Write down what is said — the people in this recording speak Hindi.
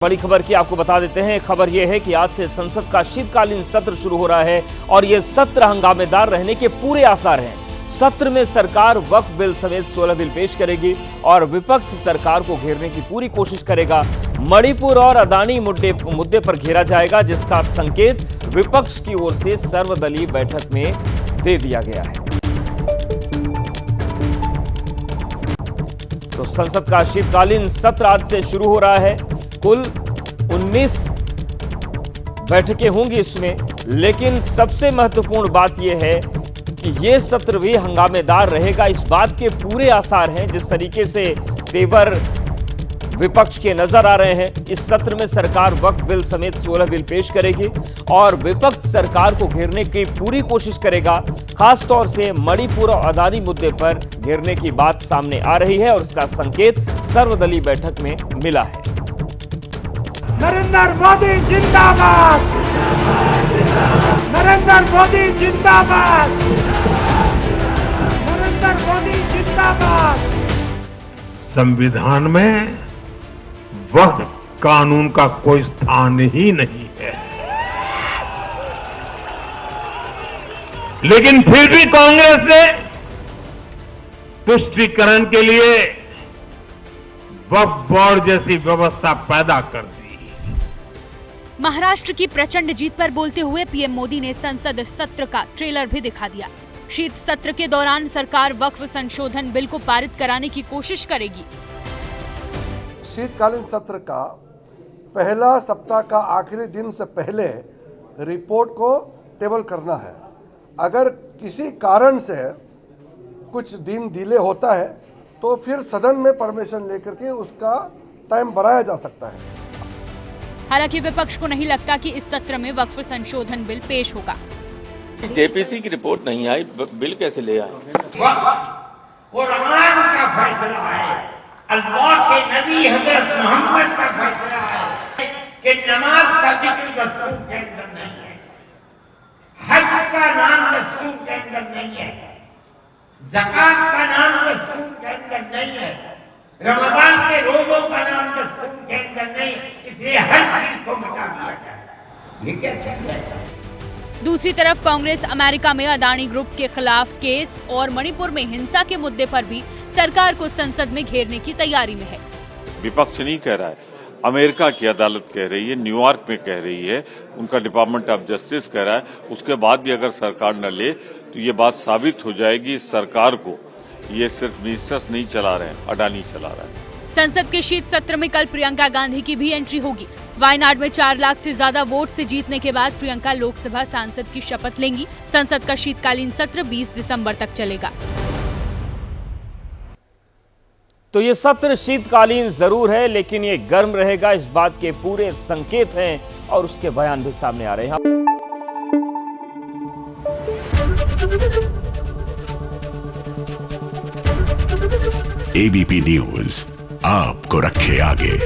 बड़ी खबर की आपको बता देते हैं। खबर यह है कि आज से संसद का शीतकालीन सत्र शुरू हो रहा है और यह सत्र हंगामेदार रहने के पूरे आसार हैं। सत्र में सरकार वक्फ बिल समेत 16 बिल पेश करेगी और विपक्ष सरकार को घेरने की पूरी कोशिश करेगा। मणिपुर और अदानी मुद्दे पर घेरा जाएगा, जिसका संकेत विपक्ष की ओर से सर्वदलीय बैठक में दे दिया गया है। तो संसद का शीतकालीन सत्र आज से शुरू हो रहा है। कुल 19 बैठकें होंगी इसमें, लेकिन सबसे महत्वपूर्ण बात यह है कि यह सत्र भी हंगामेदार रहेगा। इस बात के पूरे आसार हैं। जिस तरीके से तेवर विपक्ष के नजर आ रहे हैं, इस सत्र में सरकार वक्फ बिल समेत 16 बिल पेश करेगी और विपक्ष सरकार को घेरने की पूरी कोशिश करेगा। खासतौर से मणिपुर और अदानी मुद्दे पर घेरने की बात सामने आ रही है और उसका संकेत सर्वदलीय बैठक में मिला है। नरेंद्र मोदी जिंदाबाद, नरेंद्र मोदी जिंदाबाद, नरेंद्र मोदी जिंदाबाद। संविधान में वक्फ कानून का कोई स्थान ही नहीं है, लेकिन फिर भी कांग्रेस ने तुष्टीकरण के लिए वक्फ बोर्ड जैसी व्यवस्था पैदा कर दी। महाराष्ट्र की प्रचंड जीत पर बोलते हुए पीएम मोदी ने संसद सत्र का ट्रेलर भी दिखा दिया। शीत सत्र के दौरान सरकार वक्फ संशोधन बिल को पारित कराने की कोशिश करेगी। शीतकालीन सत्र का पहला सप्ताह का आखिरी दिन से पहले रिपोर्ट को टेबल करना है। अगर किसी कारण से कुछ दिन डिले होता है तो फिर सदन में परमिशन लेकर के उसका टाइम बढ़ाया जा सकता है। हालांकि विपक्ष को नहीं लगता कि इस सत्र में वक्फ संशोधन बिल पेश होगा। जेपीसी की रिपोर्ट नहीं आई, बिल कैसे ले आए? कुरान का फैसला है, अल्लाह के नबी हजरत मोहम्मद का फैसला है कि नमाज का जिक्र दस्तूर के अंदर नहीं है, हज का नाम दस्तूर के अंदर नहीं है, ज़कात का नाम दस्तूर के अंदर नहीं है, रमजान के रोजों का नाम दस्तूर के अंदर नहीं, इसलिए हर चीज को मिटा दिया जाए। ये क्या चीज है? दूसरी तरफ कांग्रेस अमेरिका में अदानी ग्रुप के खिलाफ केस और मणिपुर में हिंसा के मुद्दे पर भी सरकार को संसद में घेरने की तैयारी में है। विपक्ष नहीं कह रहा है, अमेरिका की अदालत कह रही है, न्यूयॉर्क में कह रही है, उनका डिपार्टमेंट ऑफ जस्टिस कह रहा है। उसके बाद भी अगर सरकार न ले तो ये बात साबित हो जाएगी सरकार को ये सिर्फ मिनिस्टर्स नहीं चला रहे हैं, अडानी चला रहा है। संसद के शीत सत्र में कल प्रियंका गांधी की भी एंट्री होगी। वायनाड में 4 लाख से ज्यादा वोट से जीतने के बाद प्रियंका लोकसभा सांसद की शपथ लेंगी। संसद का शीतकालीन सत्र 20 दिसंबर तक चलेगा। तो ये सत्र शीतकालीन जरूर है, लेकिन ये गर्म रहेगा, इस बात के पूरे संकेत हैं और उसके बयान भी सामने आ रहे हैं। एबीपी न्यूज आपको रखे आगे।